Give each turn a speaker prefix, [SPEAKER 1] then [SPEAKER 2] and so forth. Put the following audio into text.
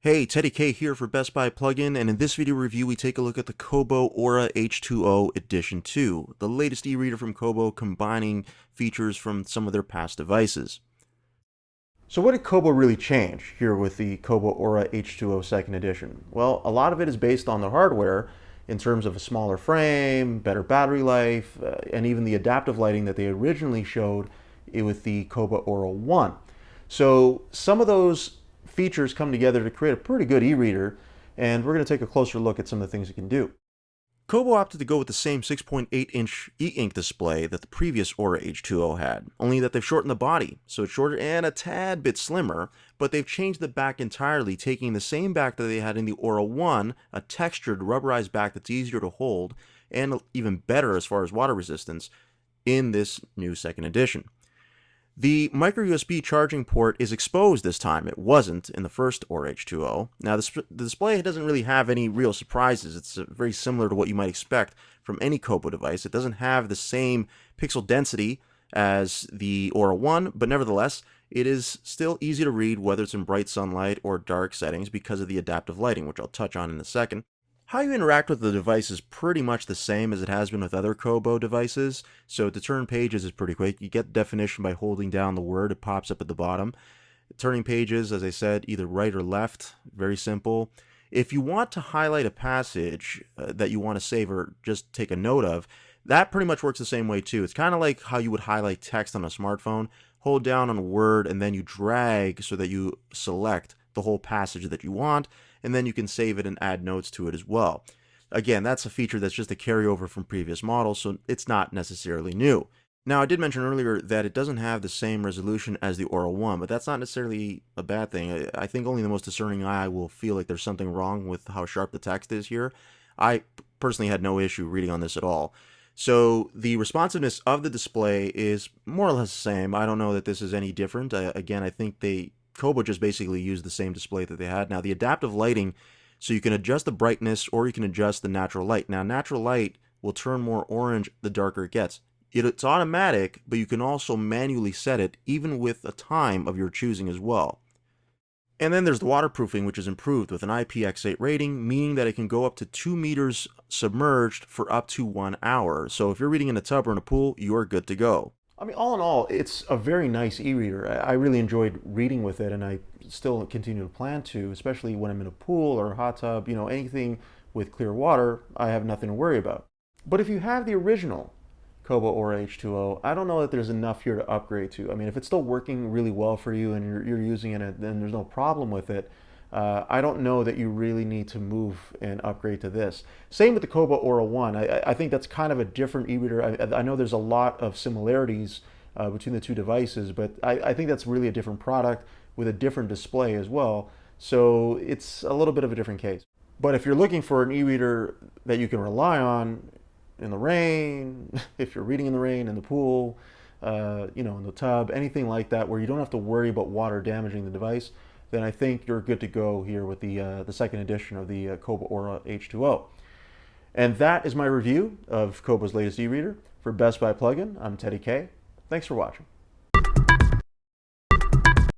[SPEAKER 1] Hey, Teddy K here for Best Buy Plugin, and in this video review we take a look at the Kobo Aura H2O Edition 2, the latest e-reader from Kobo combining features from some of their past devices. So what did Kobo really change here with the Kobo Aura H2O second edition? Well, a lot of it is based on the hardware in terms of a smaller frame, better battery life, and even the adaptive lighting that they originally showed with the Kobo Aura 1. So some of those features come together to create a pretty good e-reader, and we're going to take a closer look at some of the things it can do. Kobo opted to go with the same 6.8-inch e-ink display that the previous Aura H2O had, only that they've shortened the body, so it's shorter and a tad bit slimmer, but they've changed the back entirely, taking the same back that they had in the Aura 1, a textured rubberized back that's easier to hold, and even better as far as water resistance, in this new second edition. The micro USB charging port is exposed this time. It wasn't in the first Aura H2O. Now, the display doesn't really have any real surprises. It's very similar to what you might expect from any Kobo device. It doesn't have the same pixel density as the Aura 1, but nevertheless, it is still easy to read whether it's in bright sunlight or dark settings because of the adaptive lighting, which I'll touch on in a second. How you interact with the device is pretty much the same as it has been with other Kobo devices. So to turn pages is pretty quick. You get the definition by holding down the word. It pops up at the bottom. Turning pages, as I said, either right or left. Very simple. If you want to highlight a passage that you want to save or just take a note of, that pretty much works the same way too. It's kind of like how you would highlight text on a smartphone. Hold down on a word and then you drag so that you select the whole passage that you want, and then you can save it and add notes to it as well. Again, that's a feature that's just a carryover from previous models, so it's not necessarily new. Now, I did mention earlier that it doesn't have the same resolution as the Aura 1, but that's not necessarily a bad thing. I think only the most discerning eye will feel like there's something wrong with how sharp the text is here. I personally had no issue reading on this at all. So the responsiveness of the display is more or less the same. I don't know that this is any different. Again, I think Kobo just basically used the same display that they had. Now, the adaptive lighting, so you can adjust the brightness or you can adjust the natural light. Now, natural light will turn more orange the darker it gets. It's automatic, but you can also manually set it even with a time of your choosing as well. And then there's the waterproofing, which is improved with an IPX8 rating, meaning that it can go up to 2 meters submerged for up to 1 hour. So if you're reading in a tub or in a pool, you're good to go. I mean, all in all, it's a very nice e-reader. I really enjoyed reading with it, and I still continue to plan to, especially when I'm in a pool or a hot tub, anything with clear water, I have nothing to worry about. But if you have the original Kobo Aura H2O, I don't know that there's enough here to upgrade to. I mean, if it's still working really well for you and you're using it, then there's no problem with it. I don't know that you really need to move and upgrade to this. Same with the Kobo Aura 1. I think that's kind of a different e-reader. I know there's a lot of similarities between the two devices, but I think that's really a different product with a different display as well. So it's a little bit of a different case. But if you're looking for an e-reader that you can rely on in the rain, if you're reading in the rain, in the pool, in the tub, anything like that, where you don't have to worry about water damaging the device, then I think you're good to go here with the second edition of the Kobo Aura H2O. And that is my review of Kobo's latest e-reader. For Best Buy Plugin, I'm Teddy K. Thanks for watching.